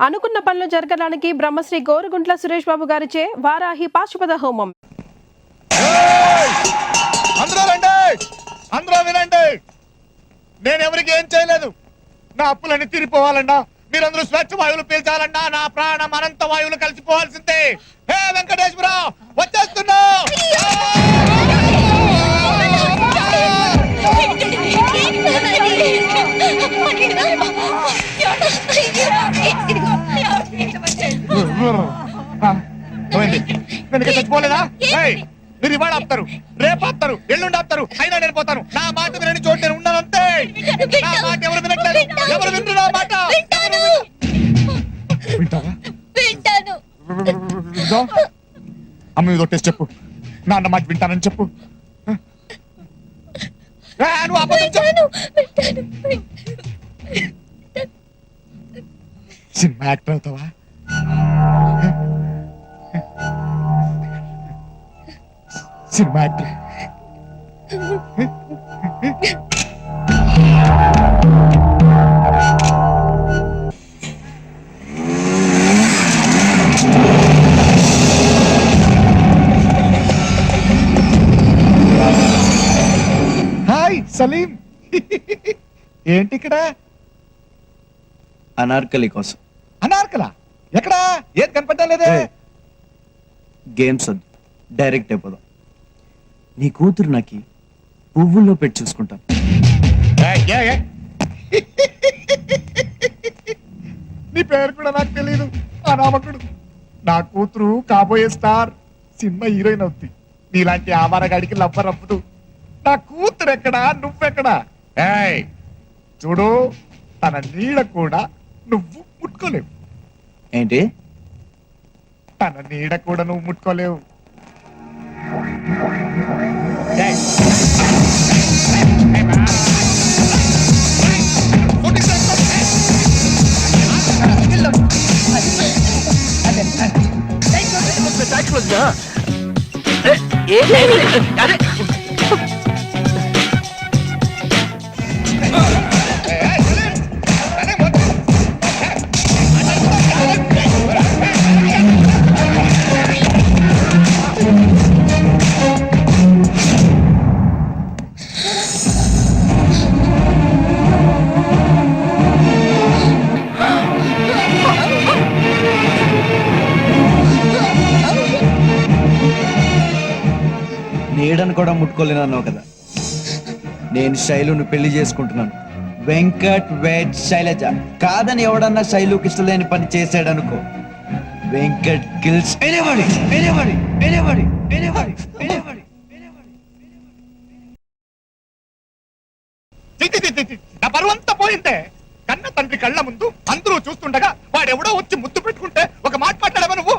అనుకున్న పనులు జరగడానికి బ్రహ్మశ్రీ గోరుగుంట్ల సురేష్ బాబు గారిచే వారాహి పాశుపత హోమం. అందరూ వినండి, నేను ఎవరికి ఏం చేయలేదు. నా అప్పులన్నీ తీరిపోవాలన్నా, మీరందరూ స్వచ్ఛ వాయువులు పీల్చాలన్నా, నా ప్రాణం అనంత వాయువులు కలిసిపోవాల్సిందే. హే వెంకటేశ్వర, వచ్చేస్తున్నా. చచ్చిపోలేదా? మీరు ఇవాళ ఆపుతారు, రేపు ఆపుతారు, ఎల్లుండి ఆపుతారు, అయినా నేను పోతాను. నా మాట వినని చోటు నేను ఉన్నాను అంతే. నా మాట ఎవరు వినట్లేదు, ఎవరు వింటారు నా మాట? అమ్మ మీద ఒట్టేసి చెప్పు, నాన్న మాట వింటానని చెప్పు. నువ్వు అబద్ధం చెప్పు. సినిమా యాక్టర్ అవుతావా? Cinema actor. హాయ్ సలీం, ఏంటి ఇక్కడ? అనార్కలి కోసం. అనార్కలా? ఎక్కడా? ఏది కనపడటం లేదే. గేమ్స్ వద్దు, డైరెక్ట్ అయిపోదాం. నీ కూతురు నాకి పువ్వుల్లో పెట్టి చూసుకుంటాను. నీ పేరు కూడా నాకు తెలియదు, అనామకుడు. నా కూతురు కాబోయే స్టార్, సినిమా హీరోయిన్ అవుతుంది. నీలాంటి ఆవారగాడికి లవ్వరప్పుడు నా కూతురు ఎక్కడా, నువ్వెక్కడా? చూడు, తన నీడ కూడా నువ్వు ముట్టుకోలేవు. ఏంటి? తన నీడ కూడా నువ్వు ముట్టుకోలేవు. నీడను కూడా ముట్టుకోలేనన్నావు కదా. నేను శైలుని పెళ్లి చేసుకుంటున్నాను. వెంకట్ వెడ్ శైలజ. కాదని ఎవడన్నా శైలుకి ఇష్టలేని పని చేసాడనుకో, Venkat kills anybody anybody anybody anybody anybody. నా పరువంతా పోయిందే. కన్న తండ్రి కళ్ళ ముందు అందరూ చూస్తుండగా వాడెవడో వచ్చి ముద్దు పెట్టుకుంటే ఒక మాట మాట్లాడవా నువ్వు?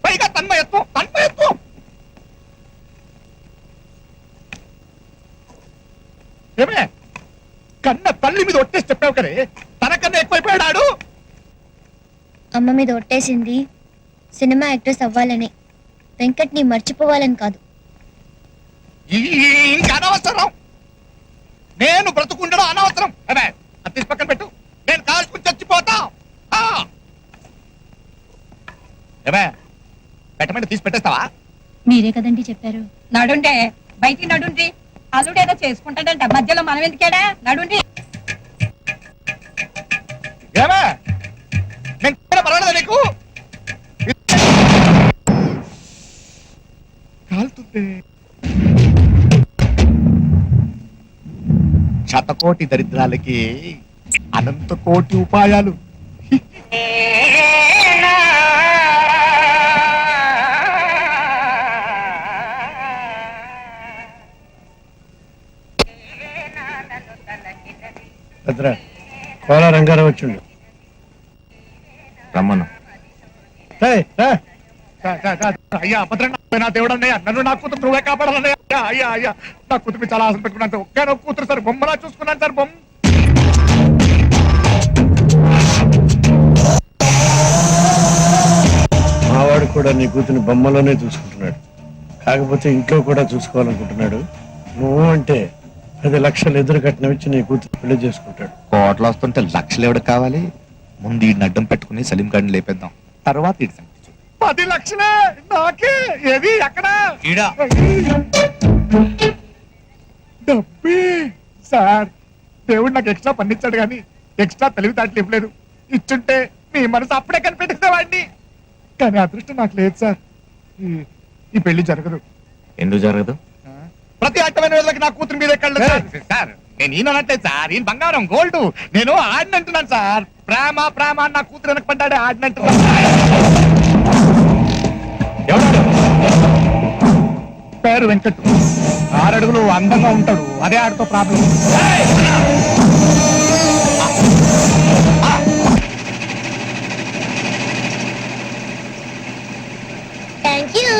పైగా తన్మయత్వం తన్మయత్వం. ఏమే, కన్న తల్లి మీద ఒట్టేసి చెప్పావు కదే, తనకన్నా ఎక్కువైపోయాడు. అమ్మ మీద ఒట్టేసింది సినిమా యాక్ట్రెస్ అవ్వాలని, వెంకట్ ని మర్చిపోవాలని కాదు. ఇంకా అనవసరం, నేను బ్రతుకుండడం అనవసరం. అదే అది తీసి పక్కన పెట్టు, నేను కాల్చుకుని చచ్చిపోతా. ఏమే, పెట్టమంటే తీసి పెట్టేస్తావా? మీరే కదండి చెప్పారు. నడుంటే బయటికి నడుండి. అల్లుడేదో చేసుకుంటాడంట, మధ్యలో మనం ఎందుకేడా? నడుండి. ఏమే, నేను పర్వాలేదా నీకు? కాలుతుంది. శతకోటి దరిద్రాలకి అనంత కోటి ఉపాయాలు. కోలా రంగారావు వచ్చిండు. రమ్మను. అయ్యా భద్రంగా దేవుడన్నయ్యా, నన్ను నా కూతురు నువ్వే కాపాడాలన్నయ్యా. అయ్యా అయ్యా, నా కూతురు చాలా ఆశ పెట్టుకున్నాను సార్. ఒక్క కూతురు సార్, బొమ్మలా చూసుకున్నాను సార్. బొమ్మ మావాడు కూడా నీ కూతుని బొమ్మలోనే చూసుకుంటున్నాడు. కాకపోతే ఇంట్లో కూడా చూసుకోవాలనుకుంటున్నాడు. నువ్వు అంటే 10 లక్షలు ఎదురు కట్నం ఇచ్చి నీ కూతురు పెళ్లి చేసుకుంటాడు. కోట్లు వస్తుంటే లక్షలు ఎవరికి కావాలి? ముందు ఈ అడ్డం పెట్టుకుని సలీం గారిని లేపేద్దాం, తర్వాత ఇటు సంగతి చూద్దాం. 10 లక్షలే నాకే. ఏది ఎక్కడ? ఈడా. డబ్బే సార్, దేవుడు నాకు ఎక్స్ట్రా పండించాడు కానీ ఎక్స్ట్రా తెలివితేటలు ఇవ్వలేదు. ఇచ్చుంటే మీ మనసు అప్పుడే కనిపెట్టేసేవాడిని. కానీ అదృష్టం నాకు లేదు సార్. ఈ పెళ్లి జరగదు. ఎందుకు జరగదు? ప్రతి అట్టమైన వాళ్ళకి నా కూతురు మీద కళ్ళు సార్. నేను ఈయనంటే సార్, ఈయన బంగారం గోల్డ్. నేను ఆడినంటున్నాను సార్. ప్రేమ ప్రేమ అని నా కూతురు వెనక పడ్డాడే ఆడినంటున్నాను. పేరు వెంకట్, 6 అడుగులు, అందంగా ఉంటాడు. అదే ఆడితో ప్రాబ్లం. Thank you.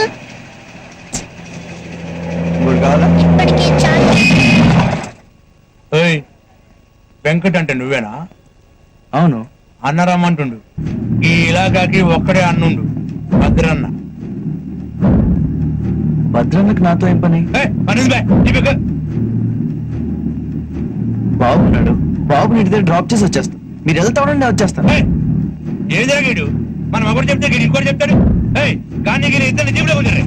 ఇప్పుడు కావాలా? ఇప్పటికే చాలా. ఏయ్, వెంకట్ అంటే నువ్వేనా? అవును. అన్నరమ్మంటుండు. ఈ ఇలాకాకి ఒక్కడే అన్నుండు, భద్రన్న. భద్రన్నకు నాతో ఏం పని? ఏయ్, పనిది బే, నీకు. బాబున్నాడు, బాబుని ఇంటి దగ్గర డ్రాప్ చేసి వచ్చేస్తా. మీరు వెళ్తా ఉండండి, వచ్చేస్తాను. ఏయ్, ఏం జరిగాడు? మనం ఒకటి చెప్తే గిడి ఇంకోటి చెప్తాడు. ఏయ్, కానీ గిరి ఇద్దరు జీవులో ఉంటారు.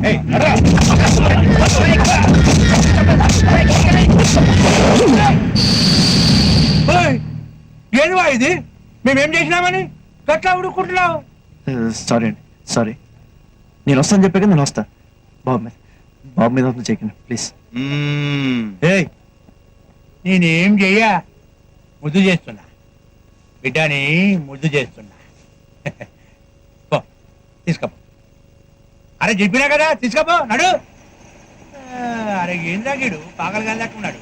ఏదివా ఇది? మేమేం చేసినామని గట్లా ఉడుకుంటున్నావు? సారీ అండి, సారీ. నేను వస్తాను చెప్పాక నేను వస్తా. బాబు మీద చేయకండి ప్లీజ్. ఏయ్, నేనేం చెయ్యా, ముద్దు చేస్తున్నా బిడ్డని, ముద్దు చేస్తున్నా. పో, తీసుకోపో. అరే చెప్పినా కదా, తీసుకోపో, నడు. అరే ఏం తాగాడు, పాగలు గాలి లేకున్నాడు.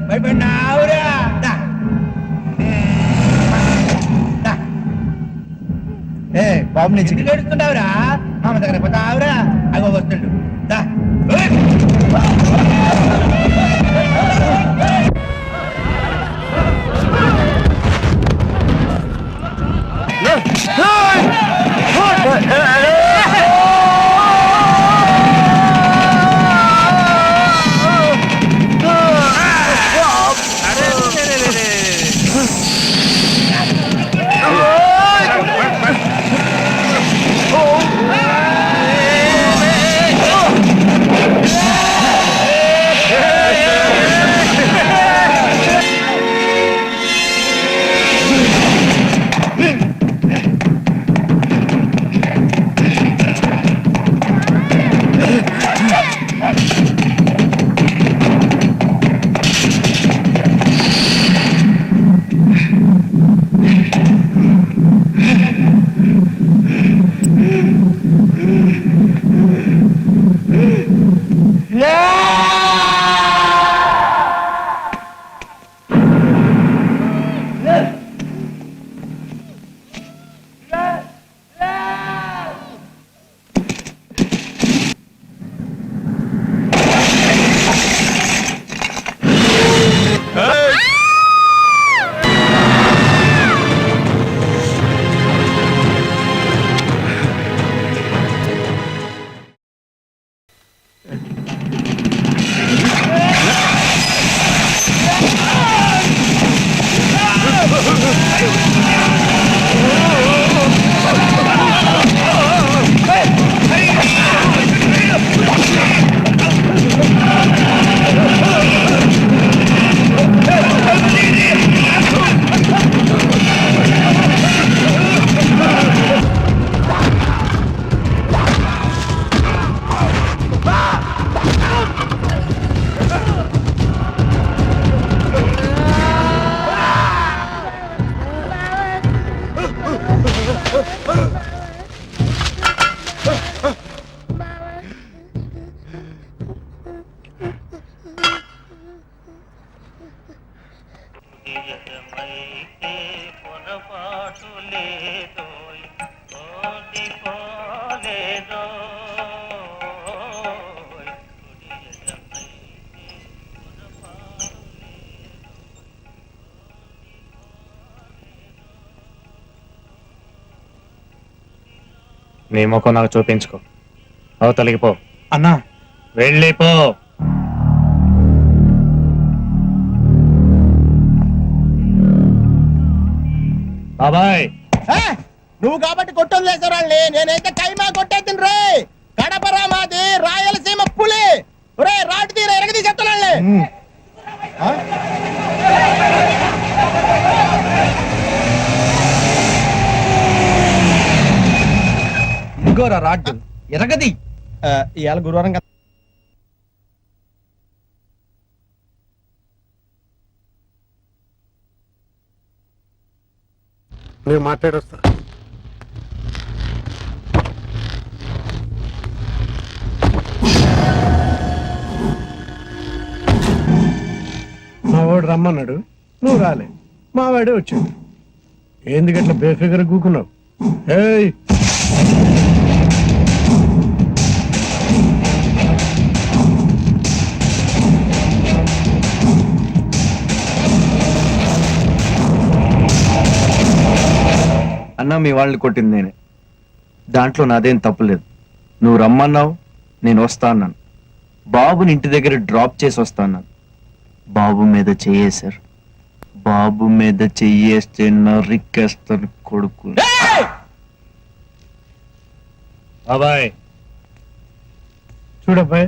భయపడినావురా? బాబు నుంచి ఎందుకు ఏడుస్తున్నావురా? మామ దగ్గర పోతావురా? అగో వస్తుండు. దా. నీ ముఖం నాకు చూపించుకో అవతలికి పో అన్నా వెళ్ళిపో బాబాయ్ నువ్వు కాబట్టి కొట్టొదిలేసారాళ్ళని నేనైతే కైమా కొట్టేద్దిని రే కడపరా మాది రాయలసీమ పులి రే రాటు తీర ఎరగది చెత్తనాళ్ళని ఇదిగోరా రాడ్డు ఎరగది. ఇవాళ గురువారం కదా నేను మాట్లాడొస్తా. మా వాడు రమ్మన్నాడు, నువ్వు రాలే. మా వాడే వచ్చాడు. ఎందుకట్లా బేఫిగర్ కూకున్నావు? ఏయ్ అన్న మీ వాళ్ళని కొట్టింది నేనే, దాంట్లో నాదేం తప్పులేదు. నువ్వు రమ్మన్నావు, నేను వస్తా అన్నాను. బాబుని ఇంటి దగ్గర డ్రాప్ చేసి వస్తా అన్నాను. బాబు మీద చెయ్యేశారు. బాబు మీద చెయ్యేస్తే నరికేస్తాను కొడుకు. బాబాయ్ చూడబ్బాయి,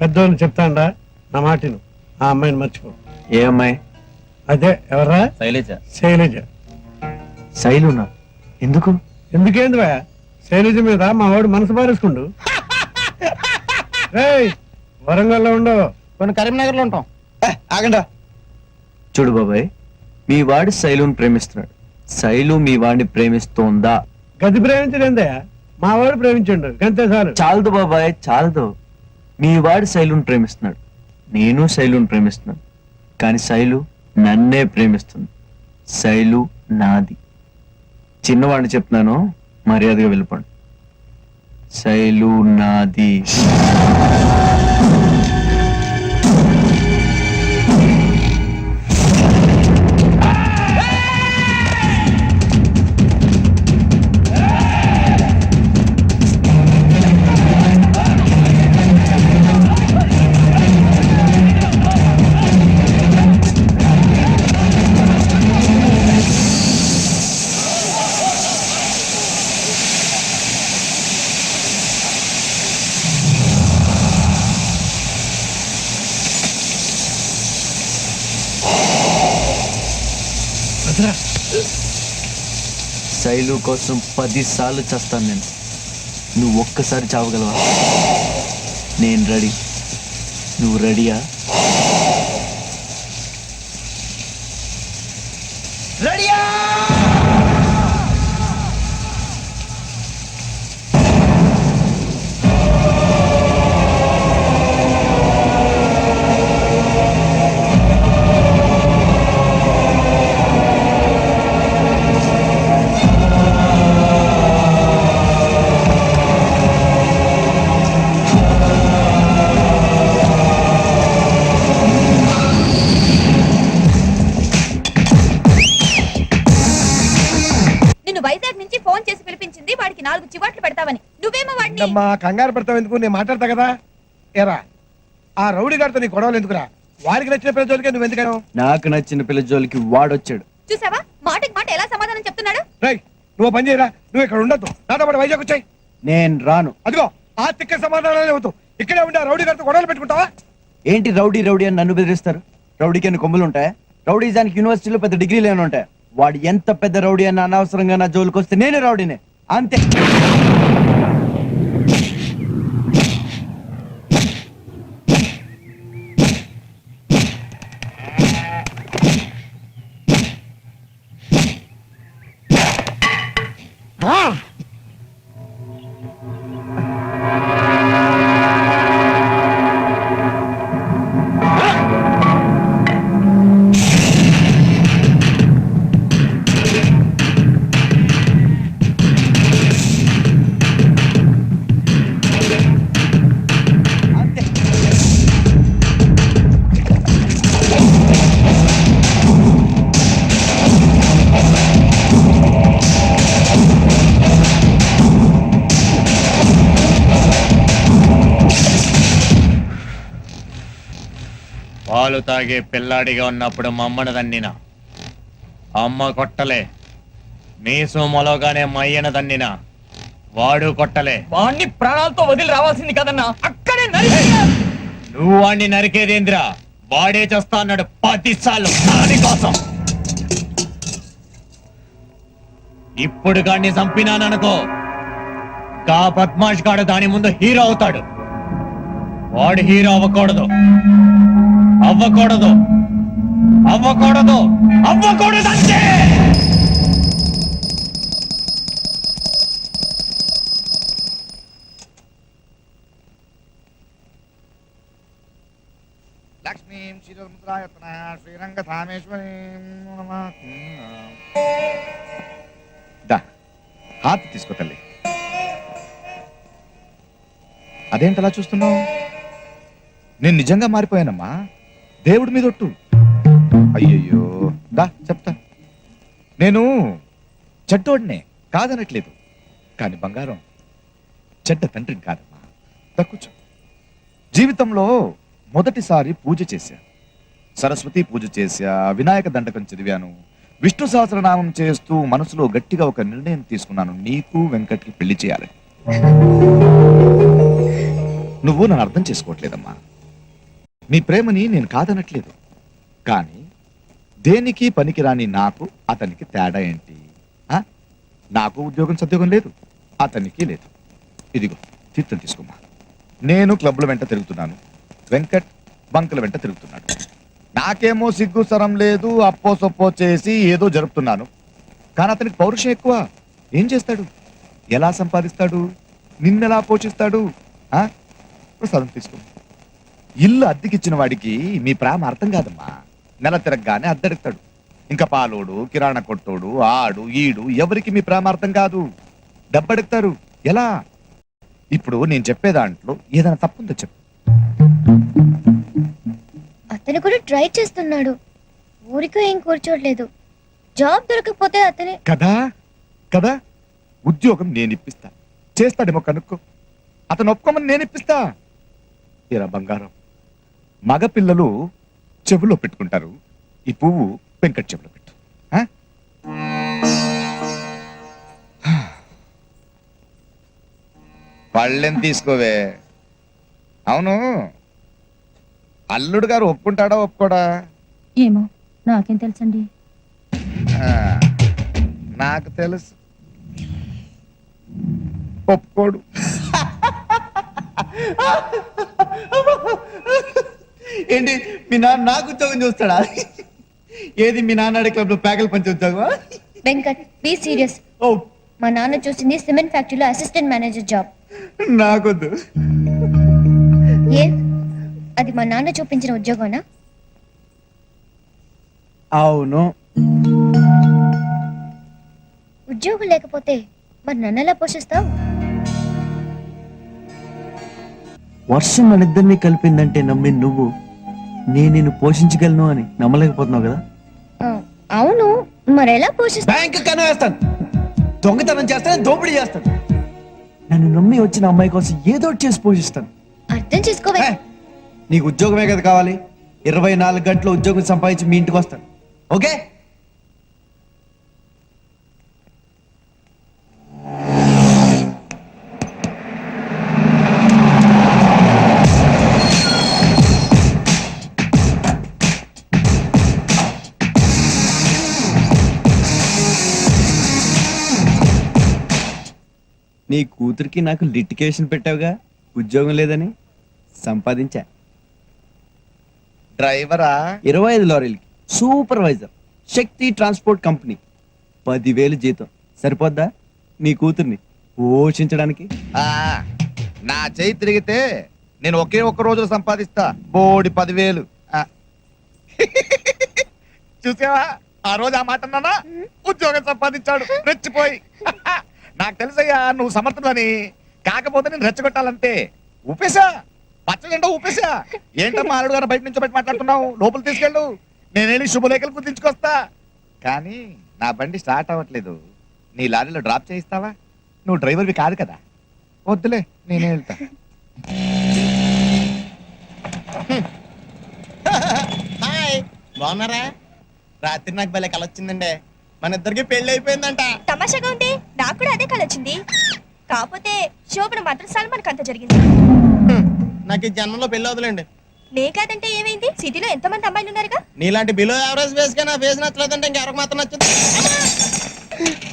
పెద్దోళ్ళు చెప్తాండా, నా మాటిను. ఆ అమ్మాయిని మర్చిపో. ఏ అమ్మాయి? అదే ఎవరా? శైలజ. శైలజ. శైలునా? ఎందుకు? ఎందుకేంది భయ? శైలజ మీద మా వాడు మనసు పారేసుకుండు. వరంగల్లో ఉండవు, కొన్ని కరీంనగర్ లో ఉంటాం. ఆగండా. చూడు బాబాయ్, మీ వాడు శైలుని ప్రేమిస్తున్నాడు. శైలు మీ వాడిని ప్రేమిస్తోందా? గది ప్రేమించలేందయ్యా, మా వాడు ప్రేమించండు, గంతే చాలు. చాలదు బాబాయ్, చాలదు. మీ వాడు శైలుని ప్రేమిస్తున్నాడు, నేను శైలుని ప్రేమిస్తున్నాను. కానీ శైలు నన్నే ప్రేమిస్తుంది. శైలు నాది. చిన్నవాడిని చెప్తున్నాను, మర్యాదగా వెళ్ళిపోండి. శైలు నాది. శైలు కోసం 10 సార్లు చేస్తాను నేను. నువ్వు ఒక్కసారి చావగలవా? నేను రెడీ. నువ్వు రెడీయా? రెడీయా? వైజాగ్ నుంచి ఫోన్ చేసి పిలిపించింది వాడికి 4 చివాట్లు పెడతావని. నువ్వేమో వాడిని అమ్మా కంగారు పెడతావు ఎందుకు? నేను మాట్లాడతా కదా. ఏరా, ఆ రౌడీ గారితో నీ గొడవలు ఎందుకురా? వారికి నచ్చిన ప్రజలకే నువ్వు ఎందుకను? నాకు నచ్చిన పిల్ల జోలికి వాడొచ్చాడు. చూసావా, మాటకి మాట ఎలా సమాధానం చెప్తున్నాడు. రై, నువ్వు పని చేయరా, నువ్వు ఇక్కడ ఉండద్దు, నాతో పాటు వైజాగ్ వచ్చాయి. నేను రాను. అదిగో ఆ తిక్క సమాధానాలే అవుతావు. ఇక్కడే ఉండే రౌడీ గారితో గొడవలు పెట్టుకుంటావా? ఏంటి రౌడీ రౌడీ అని నన్ను బెదిరిస్తారు? రౌడీకి అన్ని కొమ్ములు ఉంటాయా? రౌడీజానికి యూనివర్సిటీలో పెద్ద డిగ్రీలు ఏమైనా ఉంటాయా? వాడు ఎంత పెద్ద రౌడీ అని అనవసరంగా నా జోలికి వస్తే నేనే రౌడీనే, అంతే. పాలు తాగే పిల్లాడిగా ఉన్నప్పుడు మా అమ్మను దన్నిన అమ్మ కొట్టలే. మీసు మొలగానే మయ్యన దన్నిన వాడు కొట్టలే. వాణ్ణి ప్రాణాలతో వదిలి రావాల్సింది కదన్నా, అక్కడే నువ్వు వాణ్ణి నరికేదేంద్రా? వాడే చేస్తా అన్నాడు 10 సార్లు దానికోసం. ఇప్పుడు గాడిని చంపినాననుకో, గా బద్మాష్ గాడు దాని ముందు హీరో అవుతాడు. వాడు హీరో అవ్వకూడదు, అవ్వకూడదు, అవ్వకూడదు, అవ్వకూడదు అంతే. లక్ష్మీం శ్రీరముద్రాయతన శ్రీరంగధామేశ్వరీ దా హాత్ తీసుకో తల్లి. అదేంటలా చూస్తున్నావు? నేను నిజంగా మారిపోయానమ్మా. దేవుడి మీద ఒట్టు. అయ్యయ్యో, దా చెప్తా. నేను చెడ్డోడినే కాదనట్లేదు, కానీ బంగారం చెడ్డ తండ్రిని కాదమ్మా. తక్కువ జీవితంలో మొదటిసారి పూజ చేశా, సరస్వతి పూజ చేశా, వినాయక దండకం చదివాను, విష్ణు సహస్రనామం చేస్తూ మనసులో గట్టిగా ఒక నిర్ణయం తీసుకున్నాను, నీకు వెంకట్కి పెళ్లి చేయాలని. నువ్వు నన్ను అర్థం చేసుకోవట్లేదమ్మా. నీ ప్రేమని నేను కాదనట్లేదు, కానీ దేనికి పనికిరాని నాకు అతనికి తేడా ఏంటి? నాకు ఉద్యోగం సద్యోగం లేదు, అతనికి లేదు. ఇదిగో తీర్థం తీసుకోమ్మా. నేను క్లబ్ల వెంట తిరుగుతున్నాను, వెంకట్ బంకుల వెంట తిరుగుతున్నాడు. నాకేమో సిగ్గు సరం లేదు, అప్పో సొప్పో చేసి ఏదో జరుపుతున్నాను. కానీ అతనికి పౌరుషం ఎక్కువ. ఏం చేస్తాడు? ఎలా సంపాదిస్తాడు? నిన్నెలా పోషిస్తాడు? ప్రసాదం తీసుకో. ఇల్లు అద్దెకిచ్చిన వాడికి మీ ప్రేమ అర్థం కాదమ్మా. నెల తిరగగానే అద్దెడుతాడు. ఇంకా పాలోడు, కిరాణా కొట్టోడు, ఆడు ఈడు ఎవరికి మీ ప్రేమ అర్థం కాదు. డబ్బడుగుతారు. ఎలా? ఇప్పుడు నేను చెప్పే దాంట్లో ఏదైనా తప్పుందో చెప్పు. అతను కూడా ట్రై చేస్తున్నాడు, ఊరికే ఏం కూర్చోట్లేదు. జాబ్ దొరకకపోతే అతనే కదా కదా ఉద్యోగం నేను ఇప్పిస్తా. చేస్తాడేమో కనుక్కో. అతను ఒప్పుకోమని నేను ఇప్పిస్తా. ఇరా బంగారం, మగ పిల్లలు చెవులో పెట్టుకుంటారు, ఈ పువ్వు వెంకట్ చెవులో పెట్టు. పళ్ళెం తీసుకోవే. అవును, అల్లుడు గారు ఒప్పుకుంటాడా ఒప్పుకోడా? ఏమో నాకేం తెలుసండి. నాకు తెలుసు, ఒప్పుకోడు. ఏంటి మీ నాన్న నాకు ఉద్యోగం చూస్తాడా? ఏది మీ నాన్న క్లబ్ లో ప్యాకల్ పంచి ఉద్యోగం? Venkat be serious. ఓ మా నాన్న చూసింది సిమెంట్ ఫ్యాక్టరీలో అసిస్టెంట్ మేనేజర్ జాబ్. నాకొద్దు. ఏ అది మా నాన్న చూపించిన ఉద్యోగమా? అవును. ఉద్యోగం లేకపోతే మరి నన్ను ఎలా పోషిస్తావు? వర్షం మన ఇద్దరిని కలిపిందంటే నమ్మి నువ్వు నేను నిన్ను పోషించగలను అని నమ్మలేకపోతున్నావు కదా. అవును, మరి ఎలా పోషిస్తావు? బ్యాంక్ కన్నా వేస్తాను, దొంగతనం చేస్తాను, దోపిడీ చేస్తాను. నన్ను నమ్మి వచ్చిన అమ్మాయి కోసం ఏదో ఒకటి చేసి పోషిస్తాను. అర్థం చేసుకోవే. నీకు ఉద్యోగమే కదా కావాలి. 24 గంటలు ఉద్యోగం సంపాదించి మీ ఇంటికి వస్తాను. ఓకే? నీ కూతురికి నాకు లిటికేషన్ పెట్టావుగా, ఉద్యోగం లేదని. సంపాదించా. డ్రైవరా? 25 లారీలకి సూపర్వైజర్, శక్తి ట్రాన్స్పోర్ట్ కంపెనీ. 10,000 జీతం సరిపోద్దా నీ కూతుర్ని పోషించడానికి? నా చేయి తిరిగితే నేను ఒకే ఒక్క రోజులో సంపాదిస్తా బోడి 10,000. చూసావా ఆ రోజు ఆ మాట అన్నానా? ఉద్యోగం సంపాదించాడు రెచ్చిపోయి. నాకు తెలుసయ్యా నువ్వు సమర్థులని. కాకపోతే నేను రెచ్చగొట్టాలంతే. ఊపేశా, పచ్చజెండా ఊపేశా. ఏంటమ్మా అల్లుడు గారు బయట నుంచి బయట మాట్లాడుతున్నావు? లోపల తీసుకెళ్ళు, నేనేళ్ళి శుభలేఖలు గుర్తించుకొస్తా. కానీ నా బండి స్టార్ట్ అవ్వట్లేదు. నీ లారీలో డ్రాప్ చేయిస్తావా? నువ్వు డ్రైవర్వి కాదు కదా. వద్దులే, నేనే వెళ్తా. బాగున్నారా? రాత్రి నాకు భలే కల వచ్చిందండి. మన ఇద్దరికి పెళ్లి అయిపోయిందంట. తమాషాగా ఉంది, నాకు కూడా అదే కళ వచ్చింది. కాకపోతే శోభన మాత్రం సల్మాన్ అంత జరిగింది. నాకు ఈ జన్మలో పెళ్లి అవుతులేండి. నే కాదంటే ఏమైంది? సిటీలో ఎంతమంది అమ్మాయిలు ఉన్నారుగా. నీలాంటి బిలో యావరేజ్ ఫేస్ గా నా ఫేస్ నచ్చలేదంటే ఇంకెవరికి మాత్రం నచ్చదు.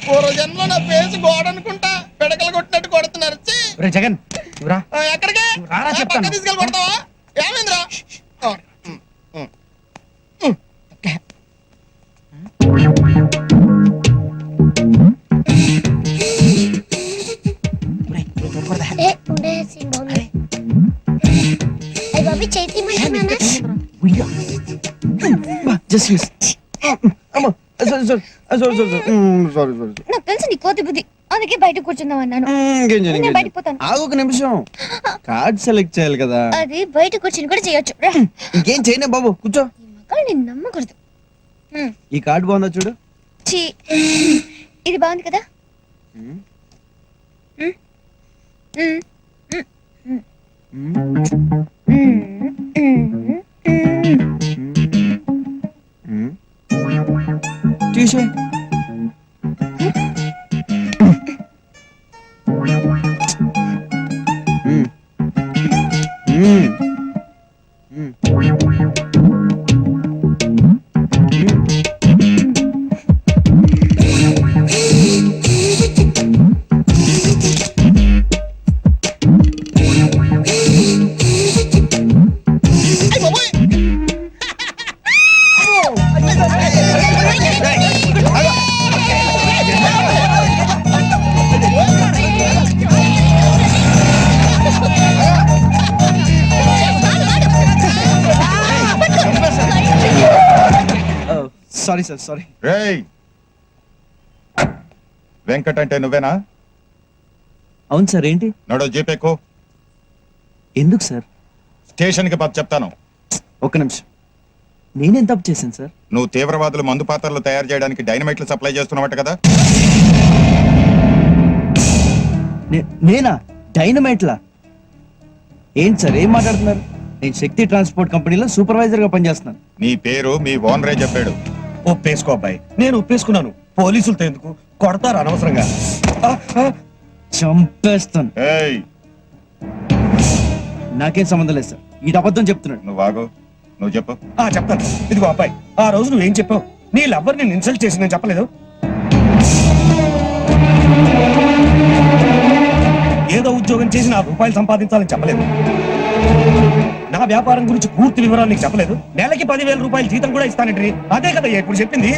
పూర్వ జన్మలో నా ఫేస్ గోడ అనుకుంటా పిడకలు కొట్టినట్టు కొడుతున్నారు. ఛీ! జగన్ ఎక్కడికి పక్క తీసుకెళ్ళి కొడతావా? ఏమైందిరా? నాకు తెలుసు నీ కోతి బుద్ధి, అందుకే బయట కూర్చుందాం అన్నాను. నేను బయటకు పోతాను. ఆగు ఒక నిమిషం, కార్డ్ సెలెక్ట్ చేయాలి కదా. అది బయట కూర్చుని కూడా చేయొచ్చు. ఇంకేం చేయనే బాబు, కూర్చో. నేను నమ్మకూడదు. ఈ కార్డు బాగుందా చూడు. ఛీ, ఇది బాగుంది కదా. తీసే సారీ సార్, సారీ. రేయ్ వెంకట్ అంటే నువ్వేనా? అవును సార్. ఏంటి? నడో జీపేకో. ఎందుకు సార్? స్టేషన్ కి పద చెప్తాను. ఒక్క నిమిషం, నేనేం తప్పు చేశాను సార్? నువ్వు తీవ్రవాదులు మందు పాత్రలు తయారు చేయడానికి డైనమైట్లు సప్లై చేస్తున్నవట కదా. నేనా? డైనమైట్లా? ఏంటి సార్ ఏం మాట్లాడుతున్నారు? నేను శక్తి ట్రాన్స్పోర్ట్ కంపెనీలో సూపర్వైజర్ గా పనిచేస్తున్నాను. నీ పేరు మీ ఓనరే చెప్పాడు. ఒప్పేసుకో అబ్బాయి, నేను ఒప్పేసుకున్నాను. పోలీసులతో ఎందుకు కొడతారు అనవసరంగా. చంపేస్తాను. ఏయ్ నాకేం సంబంధం లేదు సార్, ఈ అబద్ధం చెప్తున్నాడు. నువ్వు ఆగు, నువ్వు చెప్పు. చెప్తాను. ఇదిగో అబ్బాయి, ఆ రోజు నువ్వేం చెప్పావు? నీ లవ్వర్ నేను ఇన్సల్ట్ చేసి నేను చెప్పలేదు. ఏదో ఉద్యోగం చేసి నా రూపాయలు సంపాదించాలని చెప్పలేదు. నా వ్యాపారం గురించి పూర్తి వివరాలు నీకు చెప్పలేదు. నెలకి 10,000 రూపాయలు జీతం కూడా ఇస్తానంటే అదే కదా ఇప్పుడు చెప్పింది.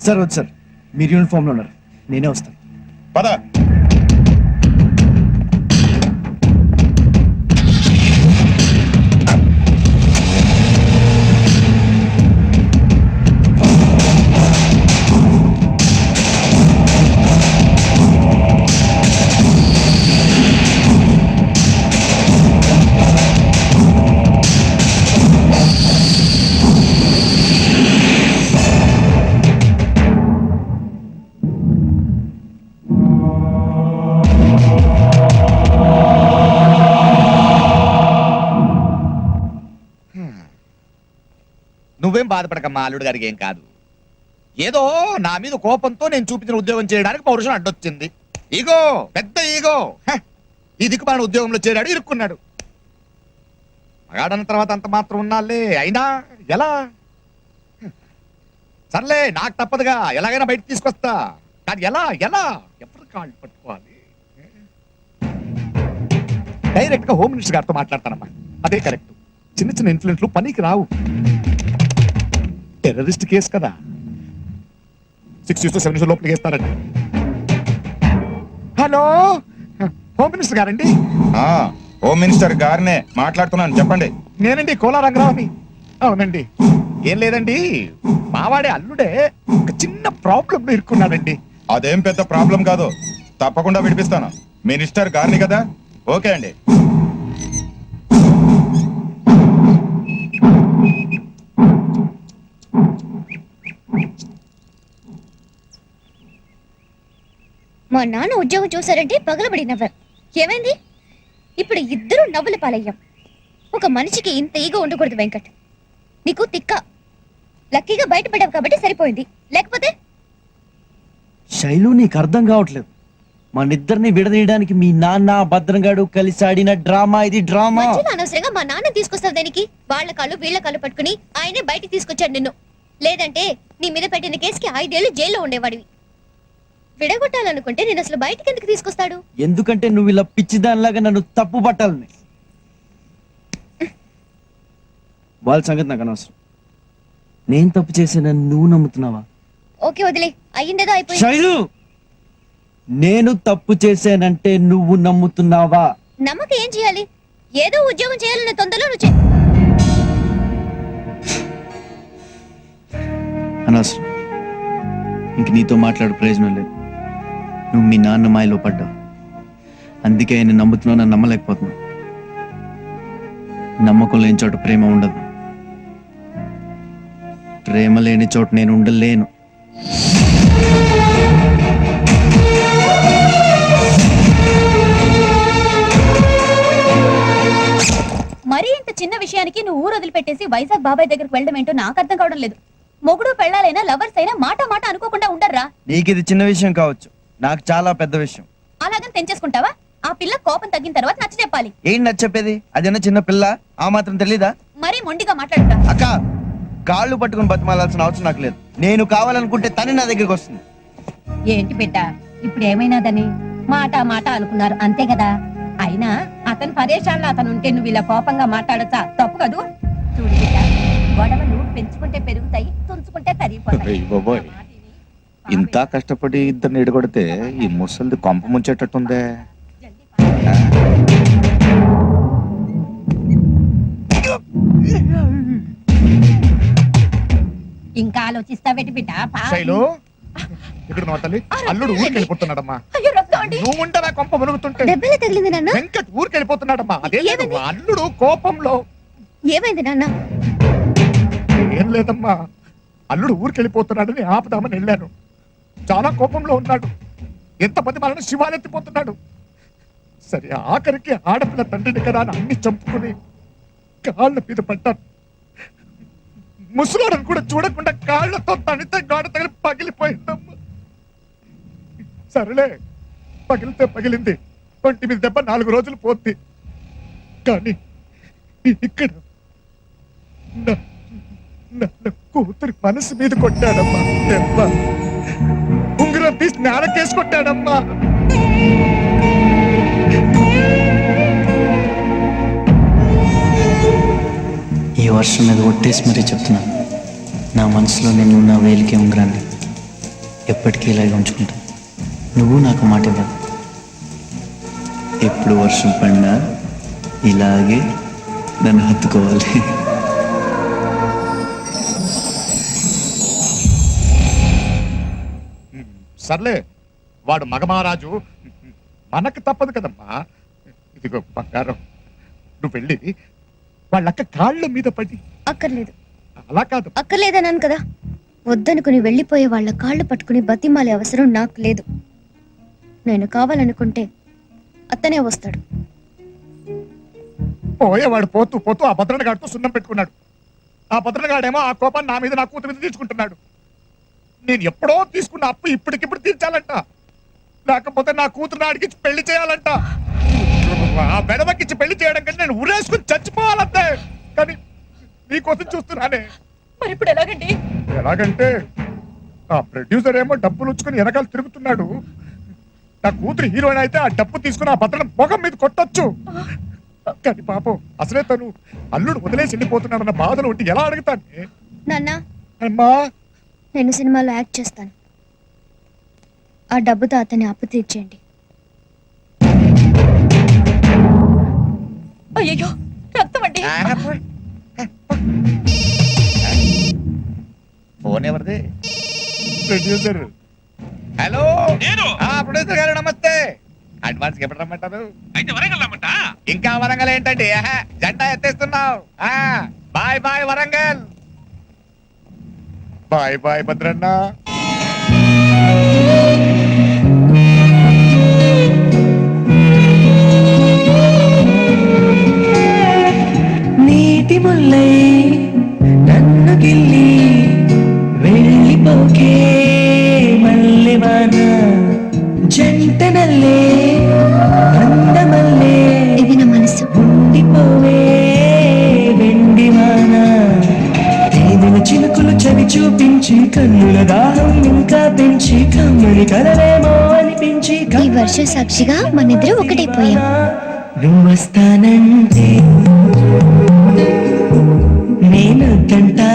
సార్ వద్దు సార్, మీరు యూనిఫామ్ లో ఉన్నారు, నేనే వస్తాను. పద. నువ్వేం బాధపడకమ్మా, అల్లుడు గారికి ఏం కాదు. ఏదో నా మీద కోపంతో నేను చూపించిన ఉద్యోగం చేయడానికి పౌరుషం అడ్డొచ్చింది. ఈగో, పెద్ద ఈగో. ఈ దిక్కుమాలిన ఉద్యోగంలో చేరాడు, ఇరుక్కున్నాడు. మగాడన్న తర్వాత అంత మాత్రం ఉన్నాలే, అయినా ఎలా? సర్లే, నాకు తప్పదుగా, ఎలాగైనా బయటకు తీసుకొస్తా. కానీ ఎలా ఎలా ఎవరు కాళ్ళు పట్టుకోవాలి? డైరెక్ట్ గా హోమ్ మినిస్టర్ గారితో మాట్లాడతానమ్మా, అదే కరెక్ట్. చిన్న చిన్న ఇన్ఫ్లుయెన్స్లు పనికి రావు. టెర్రరిస్ట్ కేసు కదా, 6 years to 7 years లోపలికి వేస్తారండి. హలో, హోమ్ మినిస్టర్ గారండి? హోమ్ మినిస్టర్ గారినే మాట్లాడుతున్నాను, చెప్పండి. నేనండి, కోలా రంగరావుని. అవునండి. ఏం లేదండి, మావాడే అల్లుడే ఒక చిన్న ప్రాబ్లం లో ఇరుక్కున్నాడండి. అదేం పెద్ద ప్రాబ్లం కాదు, తప్పకుండా విడిపిస్తాను. మినిస్టర్ గారిని కదా. ఓకే అండి. మా నాన్న ఉద్యోగం చూసారంటే పగలబడి నవ్వారు. ఏమైంది? ఇప్పుడు ఇద్దరు నవ్వుల పాలయ్యాం. ఒక మనిషికి ఇంత ఈగో ఉండకూడదు వెంకట్. నీకు తిక్క. లక్కీగా బయటపడ్డావు కాబట్టి సరిపోయింది, లేకపోతే శైలు నీకు అర్థం కావట్లేదు. మనిద్దరిని విడదీయడానికి మీ నాన్న భద్రంగాడు కలిసి ఆడిన డ్రామా ఇది, డ్రామా. మధ్యలో అనవసరంగా మా నాన్న తీసుకొస్తావు దానికి. వాళ్ళ కాళ్ళు వీళ్ళ కాళ్ళు పట్టుకుని ఆయనే బయటికి తీసుకొచ్చాడు నిన్ను. లేదంటే నీ మీద పెట్టిన కేసుకి 5 ఏళ్ళు జైల్లో ఉండేవాడివి. విడగొట్టాలనుకుంటే నేను అసలు బయటికి ఎందుకు తీసుకొస్తాడు? ఎందుకంటే నువ్వు ఇలా పిచ్చిదానిలాగా నన్ను తప్పు పట్టాలని. వాళ్ళ సంగతి నాకు అనవసరం. నేను తప్పు చేశానని నువ్వు నమ్ముతున్నావా? ఓకే వదిలే, అయ్యిందేదో అయిపోయింది. శైలు, నేను తప్పు చేశానంటే నువ్వు నమ్ముతున్నావా? నమ్మక ఏం చేయాలి? ఏదో ఉద్యోగం చేయాలన్న తొందరలో నువ్వు అనవసరం. ఇంక నీతో మాట్లాడే ప్రయోజనం లేదు. నువ్వు మీ నాన్న మాయలో పడ్డావు. అందుకే ఆయన నమ్ముతున్నావు, నన్ను నమ్మలేకపోతున్నావు. నమ్మకం లేని చోట ప్రేమ ఉండదు. ప్రేమ లేని చోట నేను ఉండలేను. మరీ ఇంత చిన్న విషయానికి నువ్వు ఊరు వదిలిపెట్టేసి వైజాగ్ బాబాయ్ దగ్గరికి వెళ్ళడం ఏంటో నాకు అర్థం కావడం లేదు. మొగుడు పెళ్ళాలైనా లవర్స్ అయినా మాట మాట అనుకోకుండా ఉండర్రా. నీకు ఇది చిన్న విషయం కావచ్చు, నాకు చాలా పెద్ద విషయం. అలాగని తెంచేసుకుంటావా? ఆ పిల్ల కోపం తగ్గిన తర్వాత నచ్చ చెప్పాలి. ఏంటి నచ్చ చెప్పేది? అదేనా చిన్న పిల్ల? ఆ మాత్రం తెలీదా? మరీ మొండిగా మాట్లాడుతా. అక్క, కాళ్ళు పట్టుకుని బతిమాలాల్సిన అవసరం నాకు లేదు. నేను కావాలనుకుంటే తను నా దగ్గరికి వస్తుంది. ఏంటి బిడ్డ, ఇప్పుడు ఏమైనాదని మాట మాట అనుకున్నారు అంతే కదా. అయినా అతను పరేషాల్లో అతను ఉంటే నువ్వు ఇలా కోపంగా మాట్లాడచ్చా? తప్పు కదూ. చూడు బిడ్డ, గొడవలు పెంచుకుంటే పెరుగుతాయి, తుంచుకుంటే తరిగిపోతాయి. అయ్య బాబోయ్, ఇంత కష్టపడి ఇద్దరిని ఎడగొడితే ఈ ముసలిది కొంప ముంచేటట్టుందే. ఇంకా ఆలోచిస్తావేటి బిడ్డ? శైలు, ఇక్కడ నా తల్లి అల్లుడు ఊరికి వెళ్ళిపోతున్నాడమ్మా. అయ్యో, రక్తం అండి. నువ్వు ఉంటే కొంప మునుగుతుంటే. దెబ్బలే తగిలింది నాన్న. వెంకట్ ఊరికి వెళ్ళిపోతున్నాడమ్మా. అదే లేదు, ఏమైంది? అల్లుడు కోపంలో. ఏమైంది నాన్న? ఏం లేదమ్మా, అల్లుడు ఊరికి వెళ్ళిపోతున్నాడని ఆపుదామని వెళ్ళాను. చాలా కోపంలో ఉన్నాడు. ఎంతమంది మనల్ని శివాలెత్తిపోతున్నాడు. సరే, ఆఖరికి ఆడపిల్ల తండ్రిని కదా అని అన్ని చంపుకుని కాళ్ళ మీద పడ్డాను. ముసలాడని కూడా చూడకుండా కాళ్ళతో తనితే గాడ తగిలి పగిలిపోయిందమ్మా. సరేలే, పగిలితే పగిలింది. 20 మీద దెబ్బ 4 రోజులు పోద్ది. కానీ ఇక్కడ నా కూతురి మనసు మీద కొట్టాడమ్మా దెబ్బ. ఉంగరం తీసి నేలకేసి కొట్టాడమ్మా. ఈ వర్షం మీద ఒట్టేసి మరీ చెప్తున్నాను, నా మనసులో నేను నా వేలికి ఉంగరాన్ని ఎప్పటికీ ఇలాగే ఉంచుకుంటాను. నువ్వు నాకు మాట ఇవ్వాలి. ఎప్పుడు వర్షం పడినా ఇలాగే నన్ను హత్తుకోవాలి. సర్లే, వాడు మగమహారాజు, మనకు తప్పదు కదమ్మా. ఇదిగో బంగారం, నువ్వు వెళ్ళి వాళ్ళక్క కాళ్ళ మీద పడి. అక్కర్లేదు. అలా కాదు. అక్కర్లేదన్నాను కదా. వద్దనుకుని వెళ్ళిపోయే వాళ్ళ కాళ్ళు పట్టుకుని బతిమాలే అవసరం నాకు లేదు. నేను కావాలనుకుంటే అతనే వస్తాడు. పోయేవాడు పోతూ పోతూ ఆ భద్రనగాడితో సున్నం పెట్టుకున్నాడు. ఆ భద్రనగాడేమో ఆ కోపాన్ని నా మీద, నా కూతురు మీద తీసుకుంటున్నాడు. నేను ఎప్పుడో తీసుకున్న అప్పు ఇప్పటికిప్పుడు తీర్చాలంట. లేకపోతే నా కూతురుని అడిగించి పెళ్లి చేయాలంట. ఆ బెడవకిచ్చి పెళ్లి చేయడం కంటే నేను ఉరేసుకుని చచ్చిపోవాలంతే. కానీ నీకోసం చూస్తున్నానే. మరి ఇప్పుడు ఎలాగండి? ఎలాగంటే ఆ ప్రొడ్యూసర్ ఏమో డబ్బులు ఉంచుకుని వెనకాల తిరుగుతున్నాడు. నా కూతురు హీరోయిన్ అయితే ఆ డబ్బు తీసుకుని ఆ భద్రం మొగం మీద కొట్టొచ్చు. కానీ పాపం అసలే తను అల్లుడు వదిలేసి వెళ్ళిపోతున్నాడన్న బాధలు ఉంటే ఎలా అడుగుతానే? నాన్న, అమ్మా, నేను సినిమాలో యాక్ట్ చేస్తాను. ఆ డబ్బుతో అతన్ని అప్పు తీర్చేయండి. అయ్యో, రక్తం అండి. ఫోన్ ఎవరిది? ప్రొడ్యూసర్. హలో, ప్రొడ్యూసర్ గారు నమస్తే. అడ్వాన్స్ ఎప్పుడు రమ్మంటారు? అయితే వరంగల్ రమ్మంటా? ఇంకా వరంగల్ ఏంటండి, జెండా ఎత్తేస్తున్నావు. Bye bye Warangal. Bye bye Bhadranna. కన్నుల దాహం ఇంకా పెంచి కమ్మని కలవేమో అనిపించి ఈ వర్షం సాక్షిగా మనిద్దరం ఒకటైపోయాం. నువ్వు వస్తానంటే నేనంటా